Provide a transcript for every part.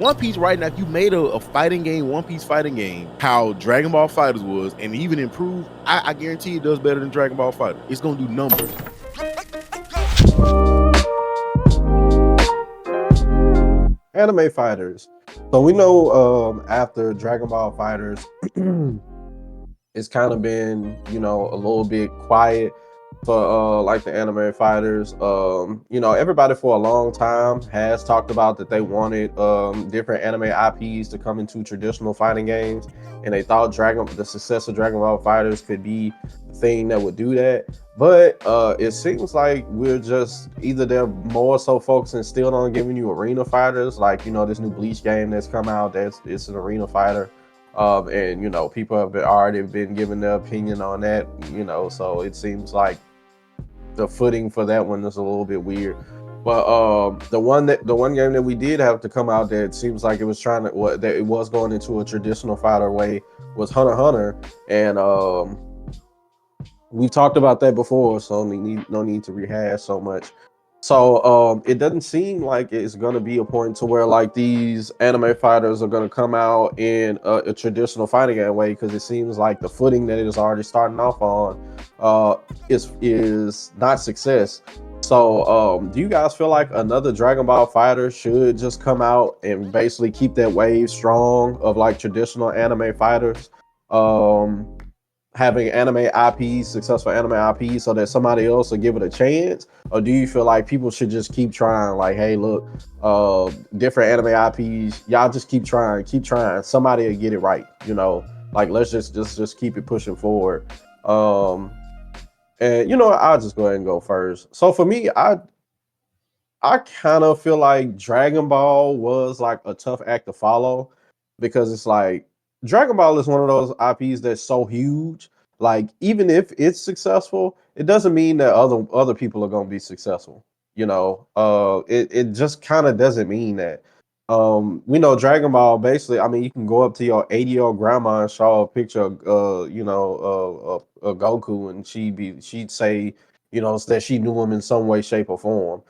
One Piece right now, if you made a fighting game, One Piece fighting game, how Dragon Ball FighterZ was, and even improved, I guarantee it does better than Dragon Ball Fighter. It's gonna do numbers. Anime fighters. So we know after Dragon Ball Fighters, it's kind of been, a little bit quiet for like the anime fighters. Everybody for a long time has talked about that they wanted different anime IPs to come into traditional fighting games, and they thought the success of Dragon Ball Fighters could be the thing that would do that. But it seems like we're just either they're more so focusing still on giving you arena fighters, like this new Bleach game that's come out. It's an arena fighter. And people have already been giving their opinion on that. So it seems like the footing for that one is a little bit weird. But the one game that we did have to come out that seems like it was that it was going into a traditional fighter way was Hunter x Hunter, and we talked about that before, so no need to rehash so much. So it doesn't seem like it's going to be a point to where like these anime fighters are going to come out in a traditional fighting game way, because it seems like the footing that it is already starting off on is not success. So do you guys feel like another Dragon Ball fighter should just come out and basically keep that wave strong of like traditional anime fighters? Having successful anime IPs, so that somebody else will give it a chance? Or do you feel like people should just keep trying, like, hey, look, different anime IPs, y'all just keep trying, somebody will get it right, like let's just keep it pushing forward. And I'll just go ahead and go first. So for me, I kind of feel like Dragon Ball was like a tough act to follow, because it's like Dragon Ball is one of those IPs that's so huge. Like even if it's successful, it doesn't mean that other people are going to be successful. It just kind of doesn't mean that. We know Dragon Ball basically. I mean, you can go up to your 80-year-old grandma and show a picture of Goku, and she'd say that she knew him in some way, shape, or form.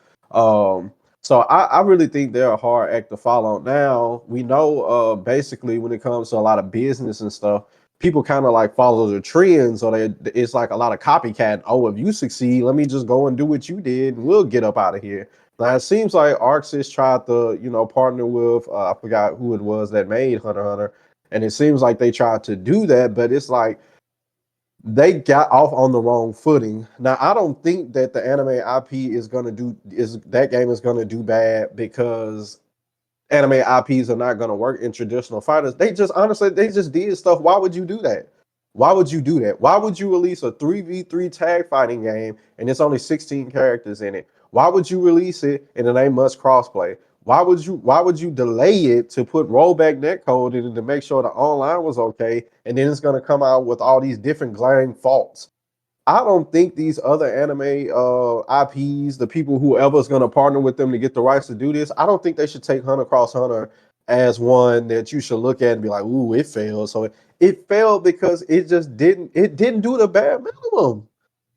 So I really think they're a hard act to follow. Now we know basically when it comes to a lot of business and stuff, people kind of like follow the trends, or it's like a lot of copycat. Oh, if you succeed, let me just go and do what you did, and we'll get up out of here. Now it seems like Arxis tried to partner with I forgot who it was that made Hunter x Hunter, and it seems like they tried to do that, but it's like they got off on the wrong footing. Now, I don't think that the anime IP that game is gonna do bad, because anime IPs are not gonna work in traditional fighters. They just did stuff. Why would you do that? Why would you do that? Why would you release a 3v3 tag fighting game and it's only 16 characters in it? Why would you release it and it ain't much crossplay? Why would you delay it to put rollback netcode in it to make sure the online was okay, and then it's gonna come out with all these different glaring faults? I don't think these other anime IPs, the people whoever's gonna partner with them to get the rights to do this, I don't think they should take Hunter x Hunter as one that you should look at and be like, ooh, it failed. So it failed because it didn't do the bare minimum.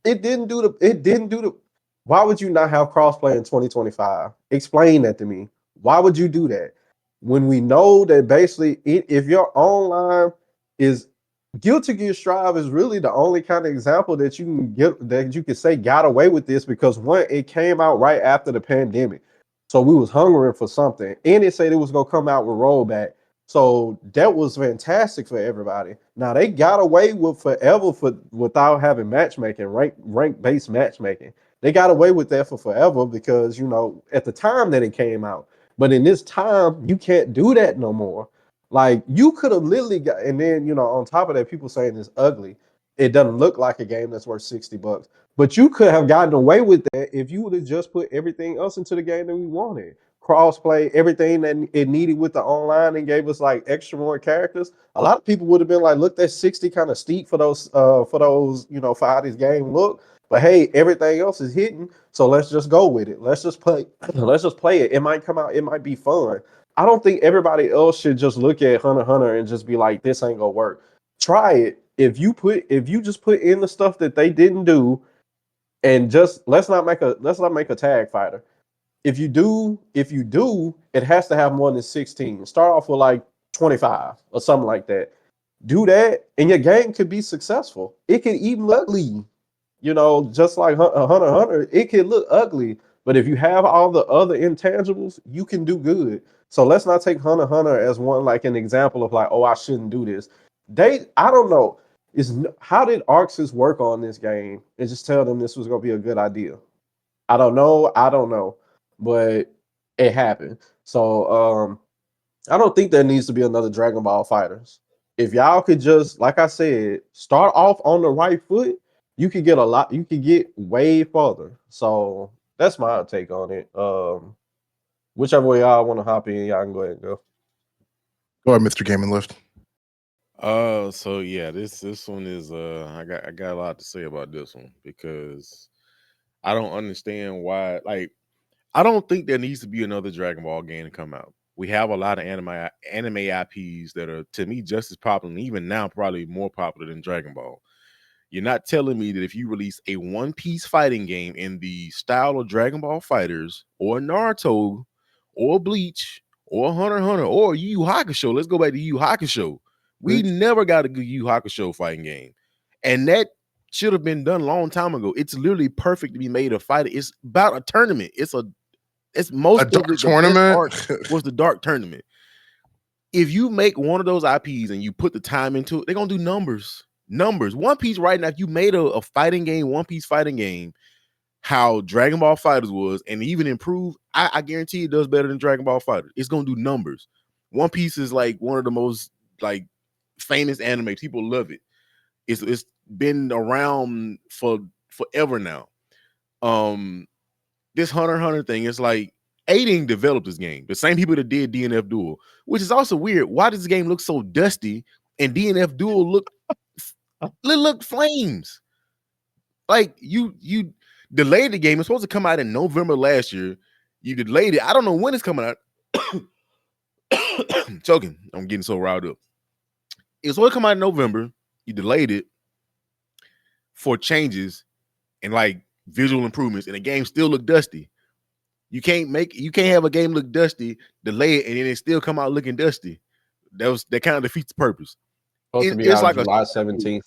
It didn't do the why would you not have crossplay in 2025? Explain that to me. Why would you do that? When we know that basically if your online is Guilty Gear Strive is really the only kind of example that you can get that you could say got away with this, because one, it came out right after the pandemic. So we was hungering for something. And it said it was gonna come out with rollback. So that was fantastic for everybody. Now they got away with forever without having matchmaking, rank based matchmaking. They got away with that for forever because at the time that it came out. But in this time, you can't do that no more. Like you could have literally got, and then on top of that, people saying it's ugly. It doesn't look like a game that's worth $60. But you could have gotten away with that if you would have just put everything else into the game that we wanted. Crossplay, everything that it needed with the online, and gave us like extra more characters. A lot of people would have been like, look, that's 60 kind of steep for those for how this game look. But hey, everything else is hitting, so let's just go with it. Let's just play. Let's just play it. It might come out. It might be fun. I don't think everybody else should just look at Hunter x Hunter and just be like, this ain't gonna work. Try it. If you just put in the stuff that they didn't do, and just let's not make a tag fighter. if you do, it has to have more than 16. Start off with like 25 or something like that. Do that, and your game could be successful. It could even look ugly, just like Hunter x Hunter. It could look ugly, but if you have all the other intangibles, you can do good. So let's not take Hunter x Hunter as one like an example of like, oh, I shouldn't do this. I don't know. How did Arxis work on this game and just tell them this was gonna be a good idea? I don't know. But it happened. So I don't think there needs to be another Dragon Ball Fighters. If y'all could just, like I said, start off on the right foot, you could get a lot. You could get way further. So that's my take on it. Whichever way y'all want to hop in, y'all can go ahead and go. Go ahead, Mr. Game and Lift. So yeah, this one is I got a lot to say about this one because I don't understand why. Like, I don't think there needs to be another Dragon Ball game to come out. We have a lot of anime IPs that are, to me, just as popular, and even now probably more popular than Dragon Ball. You're not telling me that if you release a One Piece fighting game in the style of Dragon Ball Fighters or Naruto or Bleach or Hunter x Hunter or Yu Yu Hakusho, let's go back to Yu Yu Hakusho. We never got a good Yu Yu Hakusho fighting game. And that should have been done a long time ago. It's literally perfect to be made a fighter. It's about a tournament. It's most a dark tournament was the dark tournament. If you make one of those IPs and you put the time into it, they're gonna do numbers. One Piece right now, if you made a fighting game, One Piece fighting game, how Dragon Ball FighterZ was, and even improve, I guarantee it does better than Dragon Ball FighterZ. It's gonna do numbers. One Piece is like one of the most like famous anime. People love it. It's been around for forever now. This Hunter x Hunter thing is like Aiding developed this game. The same people that did DNF Duel, which is also weird. Why does the game look so dusty and DNF Duel look flames? Like you delayed the game. It's supposed to come out in November last year. You delayed it. I don't know when it's coming out. Choking. I'm getting so riled up. It's supposed to come out in November. You delayed it for changes and like visual improvements, and the game still look dusty. You can't have a game look dusty, delay it, and then it still come out looking dusty. That kind of defeats the purpose. Supposed to be out like July 17th.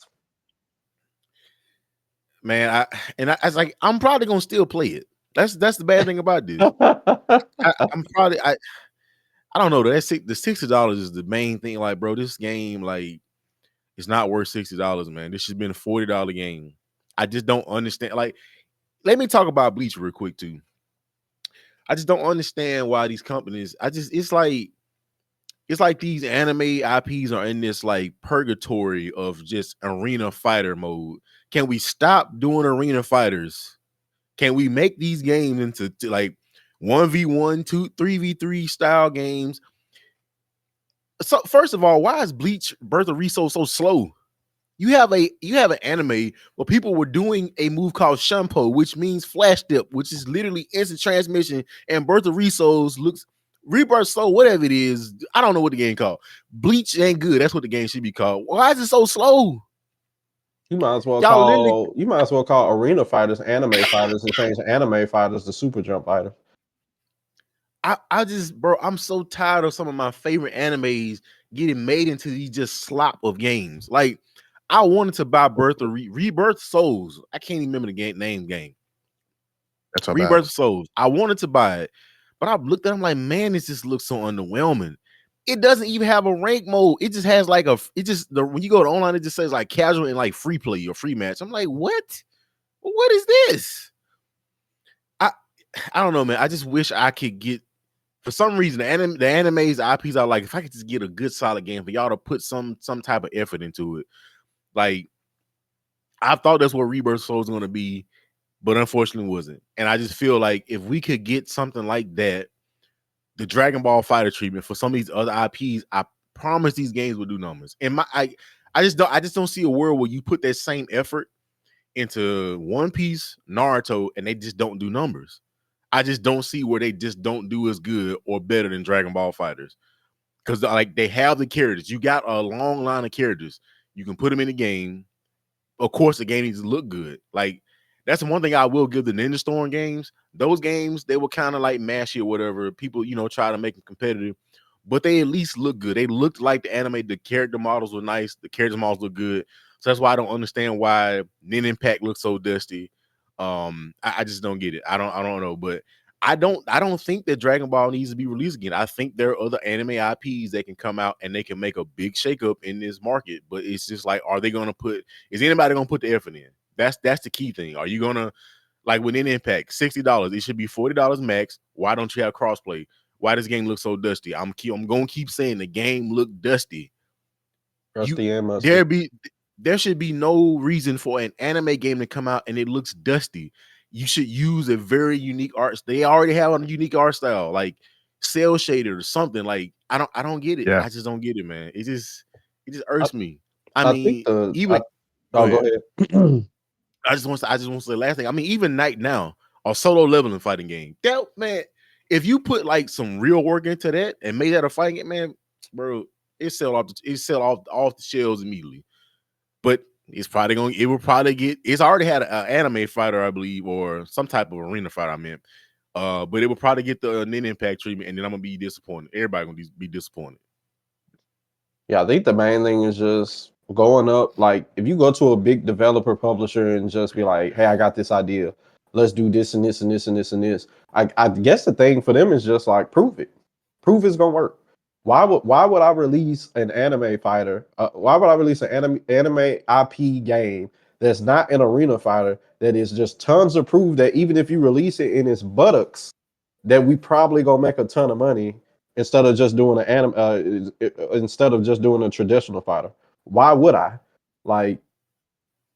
Man, I was like, I'm probably gonna still play it. That's the bad thing about this. I'm probably I don't know. The $60 is the main thing. Like, bro, this game, like, it's not worth $60, man. This should have been a $40 game. I just don't understand. Like, let me talk about Bleach real quick too. I just don't understand why these companies. It's like these anime IPs are in this like purgatory of just arena fighter mode. Can we stop doing arena fighters? Can we make these games into like 1v1, 3v3 style games? So first of all, why is Bleach Birth of Riso so slow? You have an anime where people were doing a move called Shampoo, which means flash dip, which is literally instant transmission, and Birth of Risos looks Rebirth Soul, whatever it is. I don't know what the game called. Bleach ain't good. That's what the game should be called. Why is it so slow? You might as well call Arena Fighters Anime Fighters and change Anime Fighters to Super Jump Fighters. I'm so tired of some of my favorite animes getting made into these just slop of games. Like, I wanted to buy Rebirth Souls. I can't even remember the name. That's Rebirth Souls. I wanted to buy it, but I looked at it, I'm like, man, this just looks so underwhelming. It doesn't even have a rank mode. It just has like when you go to online, it just says like casual and like free play or free match. I'm like, what? What is this? I don't know, man. I just wish I could get, for some reason, the anime's IPs are like, if I could just get a good solid game for y'all to put some type of effort into it. Like, I thought that's what Rebirth Soul was going to be, but unfortunately wasn't. And I just feel like if we could get something like that, the Dragon Ball Fighter treatment for some of these other IPs, I promise these games will do numbers. And I just don't see a world where you put that same effort into One Piece, Naruto, and they just don't do numbers. I just don't see where they just don't do as good or better than Dragon Ball Fighters. Because like they have the characters. You got a long line of characters. You can put them in the game. Of course, the game needs to look good. Like, that's the one thing I will give the Ninja Storm games. Those games, they were kind of like mashy or whatever. People, try to make them competitive, but they at least look good. They looked like the anime. The character models were nice. The character models look good. So that's why I don't understand why Nin Impact looks so dusty. I just don't get it. I don't know, but I don't think that Dragon Ball needs to be released again. I think there are other anime IPs that can come out and they can make a big shakeup in this market. But it's just like, is anybody gonna put the effort in? That's the key thing. Are you gonna, like within Impact, $60? It should be $40 max. Why don't you have crossplay? Why does the game look so dusty? I'm gonna keep saying the game look dusty. And musty. There should be no reason for an anime game to come out and it looks dusty. You should use a very unique art. They already have a unique art style, like cell shaded or something. Like I don't get it. Yeah. I just don't get it, man. It just irks me. Go ahead. I just want to say the last thing. I mean, even Night Now, a solo leveling fighting game. That, man, if you put like some real work into that and made that a fighting game, man, bro, it sell off the shelves immediately. But it's already had an anime fighter, I believe, or some type of arena fighter, I meant. But it will probably get the Nin Impact treatment, and then I'm gonna be disappointed. Everybody gonna be disappointed. Yeah, I think the main thing is just going up. Like, if you go to a big developer publisher and just be like, "Hey, I got this idea. Let's do this and this and this and this and this." I guess the thing for them is just like, prove it. Prove it's gonna work. Why would I release an anime fighter? Why would I release an anime IP game that's not an arena fighter, that is just tons of proof that even if you release it in its buttocks, that we probably gonna make a ton of money instead of just doing instead of just doing a traditional fighter? Why would I? Like,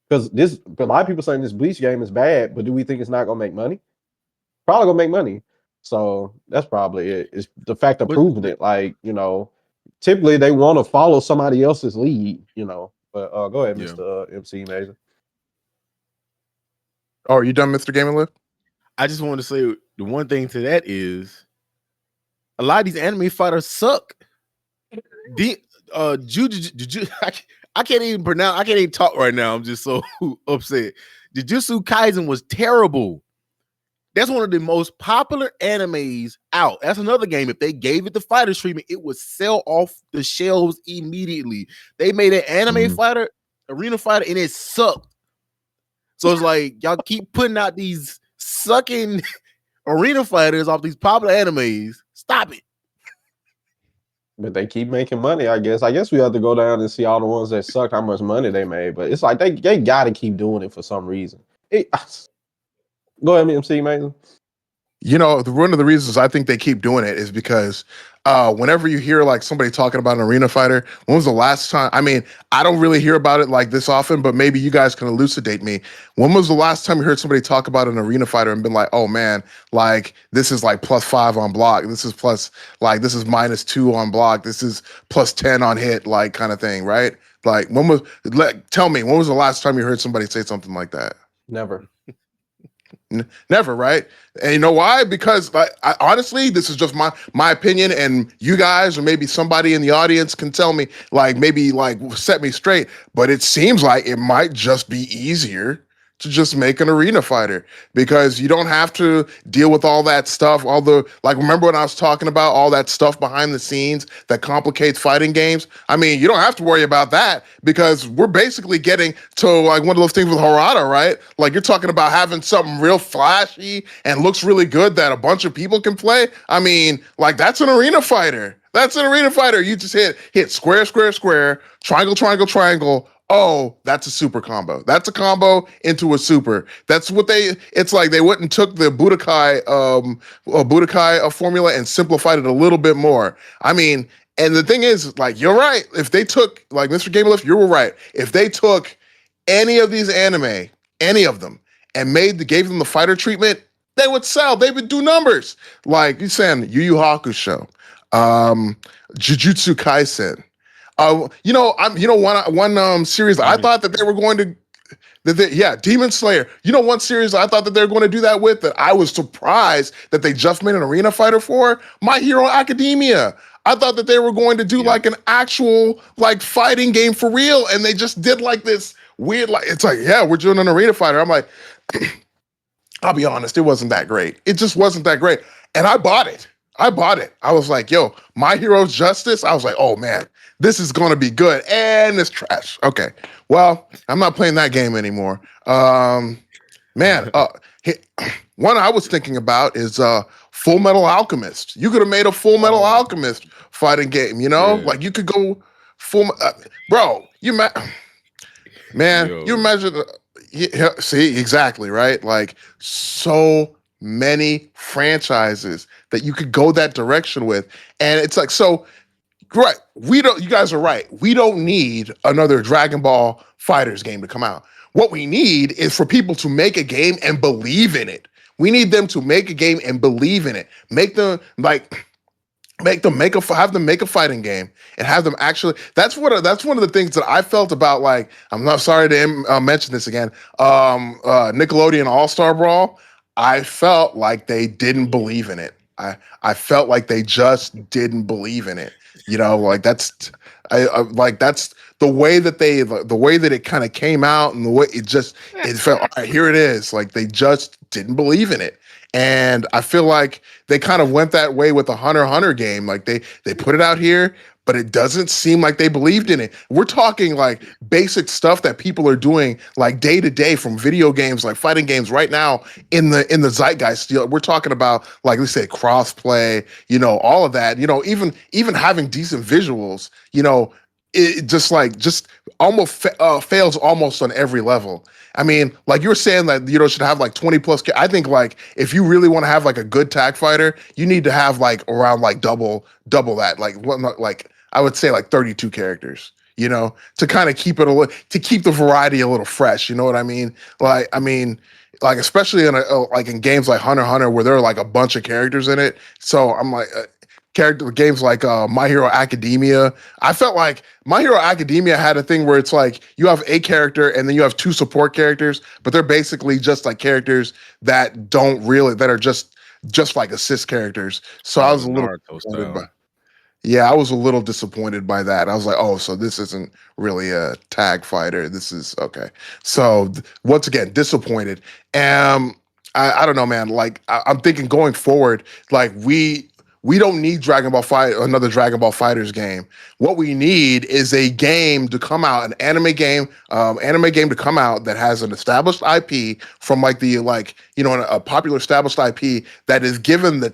because a lot of people saying this Bleach game is bad, but do we think it's not gonna make money? Probably gonna make money. So that's probably it. It's the fact of proving it. Like, typically they want to follow somebody else's lead, But go ahead, Mr. MC Major. Oh, are you done, Mr. Gaming Lift? I just want to say the one thing to that is a lot of these anime fighters suck. I can't even talk right now. I'm just so upset. Jujutsu Kaisen was terrible. That's one of the most popular animes out. That's another game. If they gave it the fighters treatment, it would sell off the shelves immediately. They made an anime fighter, arena fighter, and it sucked. So it's like, y'all keep putting out these sucking arena fighters off these popular animes. Stop it. But they keep making money, I guess. I guess we have to go down and see all the ones that sucked, how much money they made. But it's like they got to keep doing it for some reason. Go ahead, MC Mason. One of the reasons I think they keep doing it is because whenever you hear like somebody talking about an arena fighter, when was the last time? I mean, I don't really hear about it like this often, but maybe you guys can elucidate me. When was the last time you heard somebody talk about an arena fighter and been like, oh man, like this is like +5 on block. This is -2 on block. This is +10 on hit, like kind of thing, right? Like tell me, when was the last time you heard somebody say something like that? Never. Never, right? And you know why? Because honestly, this is just my opinion, and you guys or maybe somebody in the audience can tell me, maybe set me straight. But it seems like it might just be easier to just make an arena fighter because you don't have to deal with all that stuff. Remember when I was talking about all that stuff behind the scenes that complicates fighting games? I mean, you don't have to worry about that because we're basically getting to like one of those things with Harada, right? Like you're talking about having something real flashy and looks really good that a bunch of people can play. I mean, that's an arena fighter. That's an arena fighter. You just hit square, square, square, triangle, triangle, triangle. Oh, that's a super combo. That's a combo into a super. That's what it's like they went and took the Budokai formula and simplified it a little bit more. I mean, and the thing is, you're right. If they took, Mr. Gamelift, you were right. If they took any of these anime, any of them, and gave them the fighter treatment, they would sell. They would do numbers. Like you saying, Yu Yu Hakusho, Jujutsu Kaisen. One series I thought that they were going to, Demon Slayer. One series I thought that they were going to do that with that I was surprised that they just made an arena fighter for. My Hero Academia. I thought that they were going to do an actual fighting game for real, and they just did this weird it's we're doing an arena fighter. I'm like, I'll be honest, it wasn't that great. It just wasn't that great. And I bought it. I was like, yo, My Hero's Justice. I was like, oh man, this is gonna be good. And it's trash. Okay. Well, I'm not playing that game anymore. Man, one I was thinking about is Full Metal Alchemist. You could have made a Full Metal Alchemist fighting game, you know? Yeah. Like you could go bro, man, Yo. you imagine see, exactly, right? Like so many franchises that you could go that direction with. And it's like, so right, you guys are right. We don't need another Dragon Ball FighterZ game to come out. What we need is for people to make a game and believe in it. We need them to make a game and believe in it. Have them make a fighting game and have them actually. That's one of the things that I felt about, like, I'm not sorry to mention this again. Nickelodeon All-Star Brawl. I felt like they didn't believe in it. I felt like they just didn't believe in it. You know, like that's the way that it kind of came out, and the way it felt. All right, here it is. Like they just didn't believe in it. And I feel like they kind of went that way with the Hunter x Hunter game. Like they put it out here, but it doesn't seem like they believed in it. We're talking like basic stuff that people are doing like day to day from video games, like fighting games right now in the zeitgeist. We're talking about, like we say, crossplay, you know, all of that, you know, even having decent visuals, you know, it just almost fails almost on every level. I mean, like you were saying that, you know, should have like 20 plus. I think like if you really want to have like a good tag fighter, you need to have like around like double that. Like I would say like 32 characters, you know, to kind of keep the variety a little fresh. You know what I mean? Like especially in like in games like Hunter x Hunter where there are like a bunch of characters in it. So I'm like. Games like My Hero Academia. I felt like My Hero Academia had a thing where it's like you have a character and then you have two support characters, but they're basically just like characters that are just like assist characters. So I was a little disappointed by, I was a little disappointed by that. I was like, oh, so this isn't really a tag fighter. This is okay. So once again, disappointed. I don't know, man. Like I'm thinking going forward, like we don't need another Dragon Ball FighterZ game. What we need is a game to come out, an anime game to come out that has an established IP from a popular established IP that is given the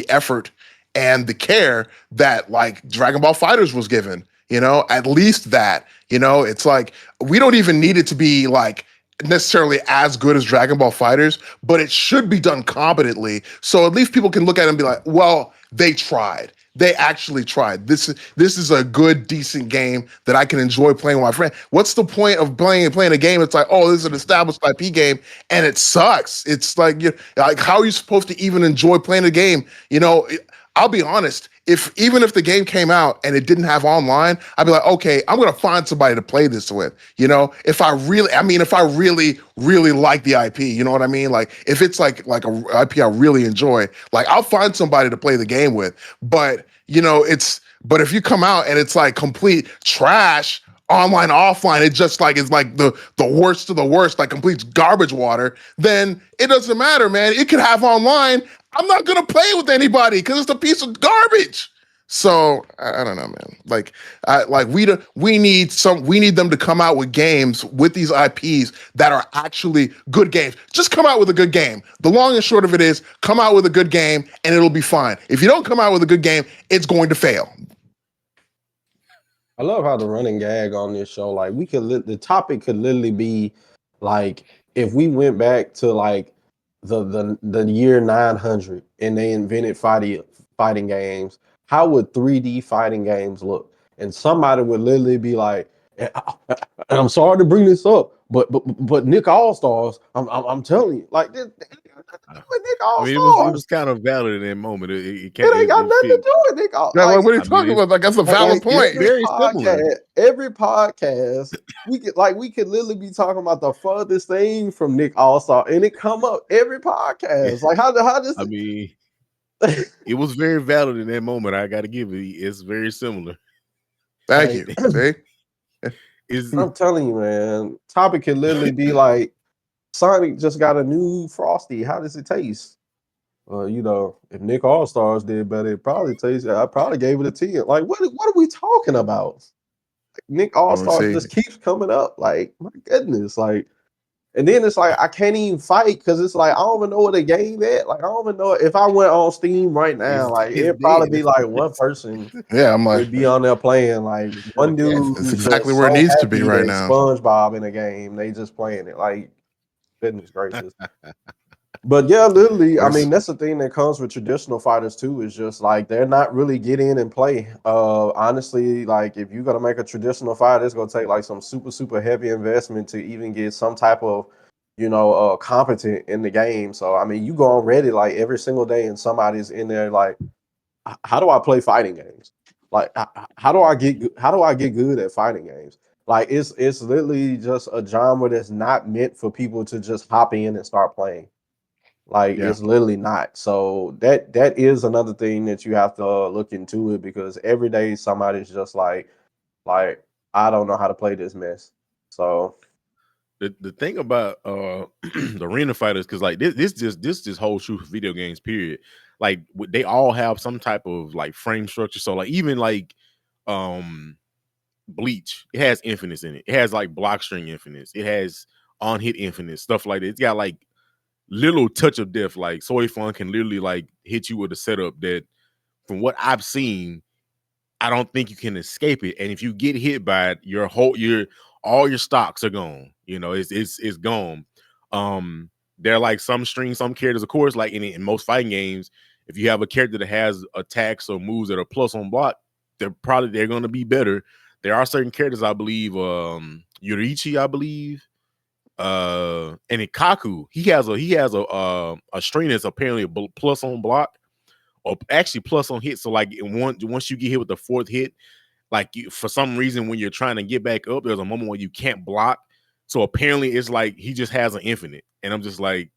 effort and the care that like Dragon Ball FighterZ was given. You know, at least that. You know, it's like we don't even need it to be like necessarily as good as Dragon Ball FighterZ, but it should be done competently. So at least people can look at it and be like, well, they tried. They actually tried. This is a good, decent game that I can enjoy playing with my friend. What's the point of playing a game? It's like, oh, this is an established IP game, and it sucks. It's like, like how are you supposed to even enjoy playing a game? You know, I'll be honest. Even if the game came out and it didn't have online, I'd be like, okay, I'm gonna find somebody to play this with. You know, if I really, really like the IP, you know what I mean? Like if it's like a IP I really enjoy, like I'll find somebody to play the game with. But you know, but if you come out and it's like complete trash, online, offline, it just like is like the worst of the worst, like complete garbage water, then it doesn't matter, man. It could have online. I'm not gonna play with anybody because it's a piece of garbage. So I don't know, man. We need them to come out with games with these IPs that are actually good games. Just come out with a good game. The long and short of it is, come out with a good game and it'll be fine. If you don't come out with a good game, it's going to fail. I love how the running gag on this show, like the topic could literally be like if we went back to like the year 900 and they invented fighting games, how would 3D fighting games look? And somebody would literally be like, and I'm sorry to bring this up, but Nick All Stars, I'm telling you, like this. Nick All Stars. It was kind of valid in that moment. It ain't got nothing to do with Nick All. What are you talking about? Like that's a valid point. Very similar. Every podcast, we could literally be talking about the furthest thing from Nick All Star, and it come up every podcast. Like how does? It was very valid in that moment. I got to give it. It's very similar. Thank you. See? Is I'm telling you, man. Topic could literally be like, Sonic just got a new Frosty. How does it taste? If Nick All Stars did better, it probably tastes. I probably gave it a 10. Like, what are we talking about? Nick All Let me Stars see. just keeps coming up. Like, my goodness. Like, and then it's like I can't even fight because it's like I don't even know where the game at. Like, I don't even know if I went on Steam right now. Like, it's it'd probably dead. be like one person Yeah, I'm like, would be on there playing. Like one dude it's who's exactly just where it so needs to be happy right that now. SpongeBob in a game. They just playing it. Like, goodness gracious. But yeah, literally, I mean, that's the thing that comes with traditional fighters too, is just like they're not really get in and play. Honestly, like if you're gonna make a traditional fight, it's gonna take like some super, super heavy investment to even get some type of, competent in the game. So I mean, you go on Reddit like every single day and somebody's in there like, how do I play fighting games? Like how do I get good at fighting games? Like it's literally just a genre that's not meant for people to just hop in and start playing. Like Yeah. it's literally not. So that is another thing that you have to look into it because every day somebody's just like I don't know how to play this mess. So The thing about the arena fighters, because like this just holds true for video games, period. Like they all have some type of like frame structure. So like even like Bleach, it has infinites in it. It has like block string infinites. It has on hit infinites, stuff like that. It's got like little touch of death. Like Soy Fun can literally like hit you with a setup that, from what I've seen, I don't think you can escape it. And if you get hit by it, all your stocks are gone. It's gone. There are like some characters, of course, like in most fighting games, if you have a character that has attacks or moves that are plus on block, they're gonna be better. There are certain characters, I believe, Yurichi, I believe, and Ikaku, he has a string that's apparently a plus on block, or actually plus on hit. So like once you get hit with the fourth hit, like for some reason when you're trying to get back up, there's a moment where you can't block. So apparently it's like he just has an infinite, and I'm just like,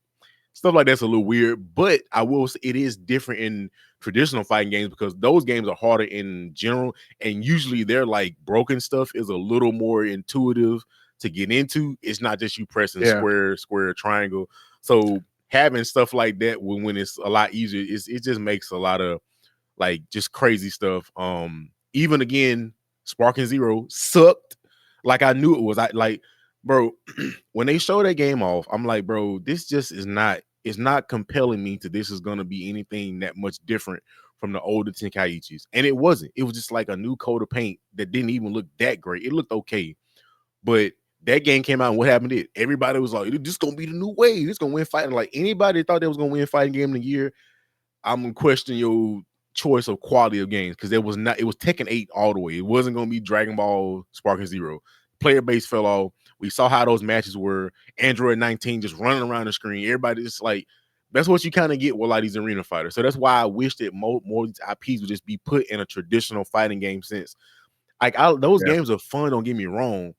stuff like that's a little weird. But I will say it is different in traditional fighting games because those games are harder in general, and usually they're like broken stuff is a little more intuitive to get into. It's not just you pressing square, triangle. So having stuff like that when it's a lot easier, it just makes a lot of like just crazy stuff. Even again, Sparking Zero sucked. Like I knew it was. I like, bro, when they show that game off, I'm like, bro, this just is not. It's not compelling me to this is gonna be anything that much different from the older Tenkaichis. And it wasn't. It was just like a new coat of paint that didn't even look that great. It looked okay, but that game came out and what happened to it? Everybody was like, this is gonna be the new wave. It's gonna win fighting. Like anybody thought they was gonna win fighting game of the year, I'm gonna question your choice of quality of games because it was Tekken 8 all the way. It wasn't gonna be Dragon Ball Sparking Zero. Player base fell off. We saw how those matches were. Android 19 just running around the screen. Everybody just like, that's what you kind of get with a lot of these arena fighters. So that's why I wish that more of these IPs would just be put in a traditional fighting game sense. Like those games are fun, don't get me wrong,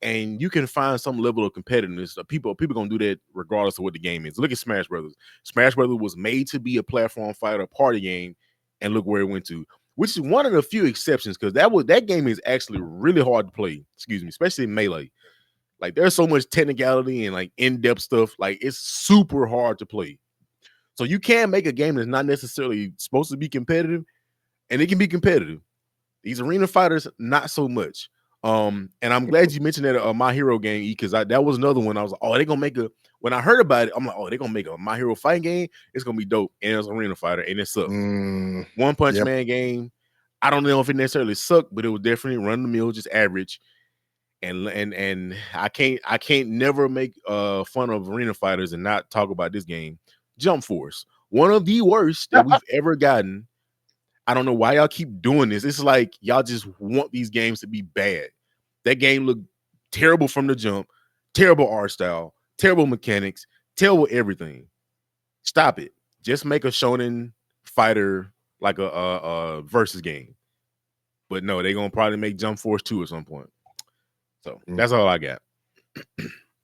and you can find some level of competitiveness. People gonna do that regardless of what the game is. Look at Smash Brothers. Smash Brothers was made to be a platform fighter party game, and look where it went to. Which is one of the few exceptions because that game is actually really hard to play. Excuse me, especially in Melee. Like there's so much technicality and like in-depth stuff. Like it's super hard to play. So you can make a game that's not necessarily supposed to be competitive, and it can be competitive. These arena fighters, not so much. And I'm glad you mentioned that My Hero game, because that was another one. I was like, oh, they're gonna make when I heard about it, I'm like, oh, they're gonna make a My Hero fighting game. It's gonna be dope. And it's an arena fighter, and it sucked. One Punch Man game. I don't know if it necessarily sucked, but it was definitely run the mill, just average. And I can't never make fun of arena fighters and not talk about this game. Jump Force, one of the worst that we've ever gotten. I don't know why y'all keep doing this. It's like y'all just want these games to be bad. That game looked terrible from the jump, terrible art style, terrible mechanics, terrible everything. Stop it. Just make a shonen fighter like a versus game. But no, they're gonna probably make Jump Force 2 at some point. So that's all I got.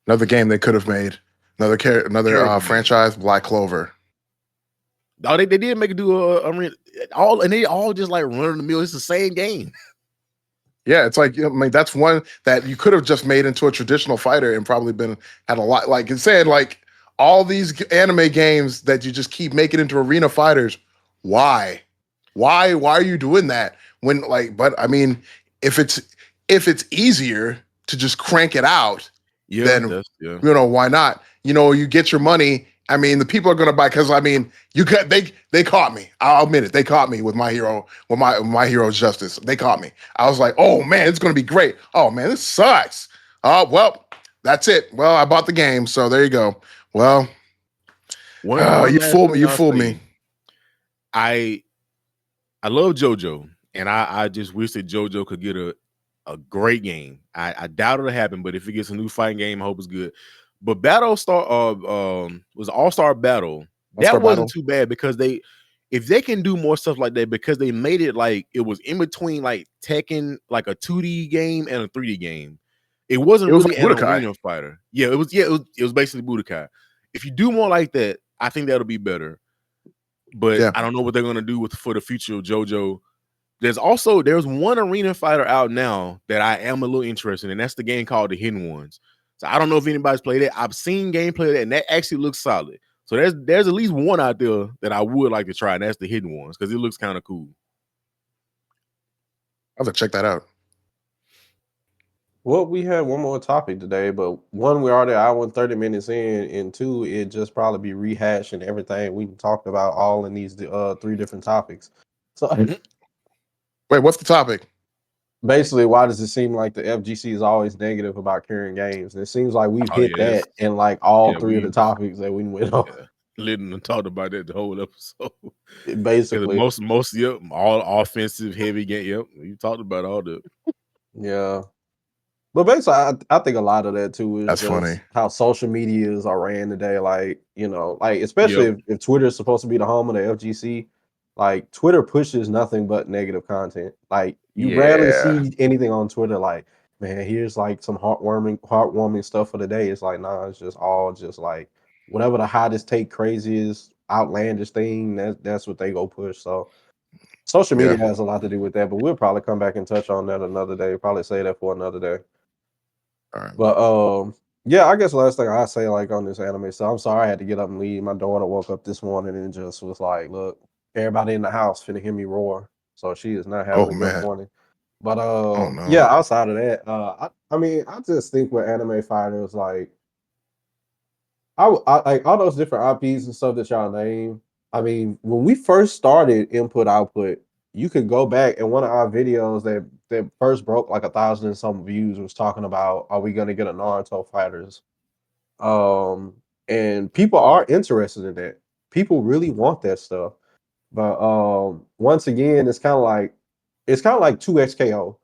Another game they could have made. Another franchise, Black Clover. Oh, they did make it do they all just like run in the mill. It's the same game. Yeah, it's like, I mean, that's one that you could have just made into a traditional fighter and probably had a lot. Like it's saying, like all these anime games that you just keep making into arena fighters. Why? Why are you doing that? When like, but I mean, if it's easier to just crank it out, then why not? You get your money. I mean, the people are going to buy because I mean, they caught me. I'll admit it. They caught me with my hero, with my hero's justice. They caught me. I was like, oh man, it's going to be great. Oh man, this sucks. Oh well, that's it. Well, I bought the game, so there you go. Well, one you last fooled me. thing You I'll fooled say, me. I love JoJo, and I just wish that JoJo could get a great game. I doubt it'll happen, but if it gets a new fighting game, I hope it's good. But was All-Star Battle. That wasn't too bad because if they can do more stuff like that, because they made it like it was in between like Tekken, like a 2D game and a 3D game. It wasn't really like an arena fighter. Yeah, it was basically Budokai. If you do more like that, I think that'll be better. But I don't know what they're gonna do for the future of JoJo. There's one arena fighter out now that I am a little interested in, and that's the game called The Hidden Ones. So I don't know if anybody's played it. I've seen gameplay of that, and that actually looks solid. So there's at least one out there that I would like to try, and that's The Hidden Ones because it looks kind of cool. I'll have to check that out. Well, we had one more topic today, but one, we're already hour and 30 minutes in, and two, it just probably be rehashing everything we talked about all in these 3 different topics. So, wait, what's the topic? Basically, why does it seem like the FGC is always negative about carrying games? And it seems like we've hit that in like all 3 of the topics that we went on. Lyndon talked about that the whole episode. Basically, most all offensive heavy game. Yep, you talked about all the. Yeah. But basically, I think a lot of that too is That's just funny. how social medias are ran today. Like, like especially if Twitter is supposed to be the home of the FGC, like Twitter pushes nothing but negative content. Like you rarely see anything on Twitter like, man, here's like some heartwarming stuff for the day. It's like, nah, it's just all just like whatever the hottest take, craziest, outlandish thing, that's what they go push. So social media has a lot to do with that, but we'll probably come back and touch on that another day. Probably say that for another day. All right. But yeah, I guess the last thing I say like on this anime. So I'm sorry I had to get up and leave. My daughter woke up this morning and just was like, "Look, everybody in the house finna hear me roar." So she is not having a good morning. But yeah, outside of that, I mean, I just think with anime fighters, like I like all those different IPs and stuff that y'all name. I mean, when we first started Input Output, you could go back and one of our videos that first broke like 1,000 and some views was talking about, are we gonna get a Naruto fighters? And people are interested in that. People really want that stuff. But once again, it's kind of like 2XKO.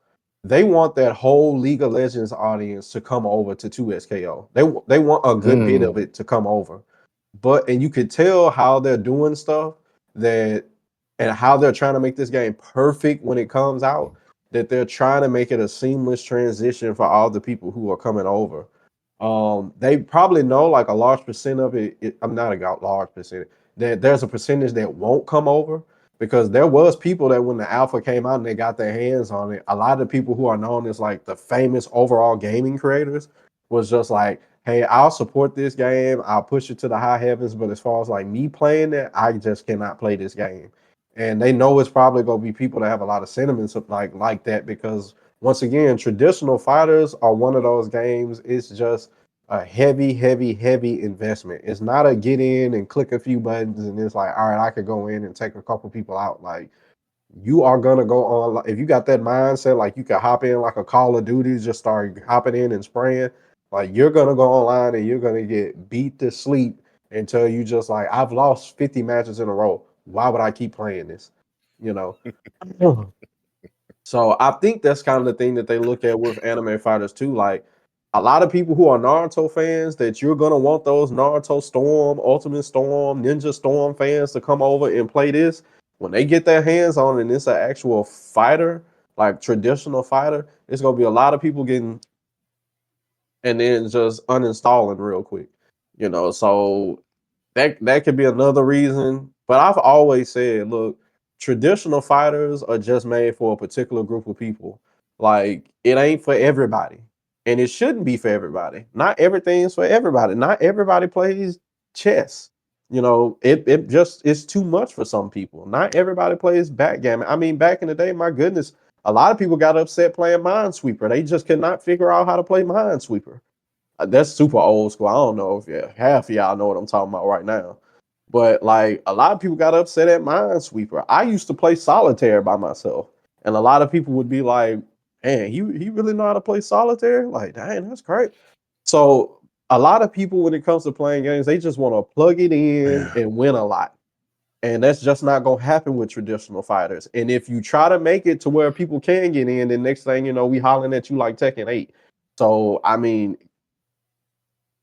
They want that whole League of Legends audience to come over to 2XKO. They want a good bit of it to come over. And you could tell how they're doing stuff and how they're trying to make this game perfect when it comes out, that they're trying to make it a seamless transition for all the people who are coming over. They probably know like a large percent of it. I'm not a large percent. That there's a percentage that won't come over because there was people that when the alpha came out and they got their hands on it, a lot of the people who are known as like the famous overall gaming creators was just like, hey, I'll support this game, I'll push it to the high heavens, but as far as like me playing it, I just cannot play this game. And they know it's probably gonna be people that have a lot of sentiments of like that because once again, traditional fighters are one of those games. It's just a heavy, heavy, heavy investment. It's not a get in and click a few buttons and it's like, all right, I could go in and take a couple people out. Like you are gonna go on. If you got that mindset, like you can hop in like a Call of Duty, just start hopping in and spraying. Like you're gonna go online and you're gonna get beat to sleep until you just like, I've lost 50 matches in a row. Why would I keep playing this? You know. So I think that's kind of the thing that they look at with anime fighters too. Like a lot of people who are Naruto fans, that you're gonna want those Naruto Storm, Ultimate Storm, Ninja Storm fans to come over and play this. When they get their hands on it and it's an actual fighter, like traditional fighter, it's gonna be a lot of people getting and then just uninstalling real quick. So that could be another reason. But I've always said, look, traditional fighters are just made for a particular group of people. Like, it ain't for everybody. And it shouldn't be for everybody. Not everything's for everybody. Not everybody plays chess. You know, it just it's too much for some people. Not everybody plays backgammon. I mean, back in the day, my goodness, a lot of people got upset playing Minesweeper. They just could not figure out how to play Minesweeper. That's super old school. I don't know if half of y'all know what I'm talking about right now. But like, a lot of people got upset at Minesweeper. I used to play solitaire by myself, and a lot of people would be like, "Man, he really know how to play solitaire? Like, dang, that's great." So a lot of people, when it comes to playing games, they just want to plug it in and win a lot. And that's just not gonna happen with traditional fighters. And if you try to make it to where people can get in, then next thing you know, we hollering at you like Tekken 8. So I mean,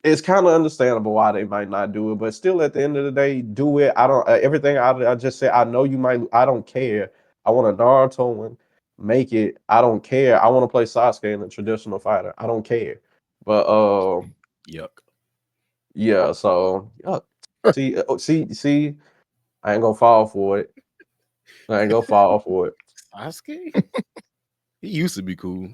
it's kind of understandable why they might not do it, but still, at the end of the day, do it. I don't. Everything I just said. I know you might. I don't care. I want a Naruto one. Make it. I don't care. I want to play Sasuke in a traditional fighter. I don't care. But Yuck. yeah. So yuck. See. I ain't gonna fall for it. I ain't gonna fall for it. Sasuke? He used to be cool.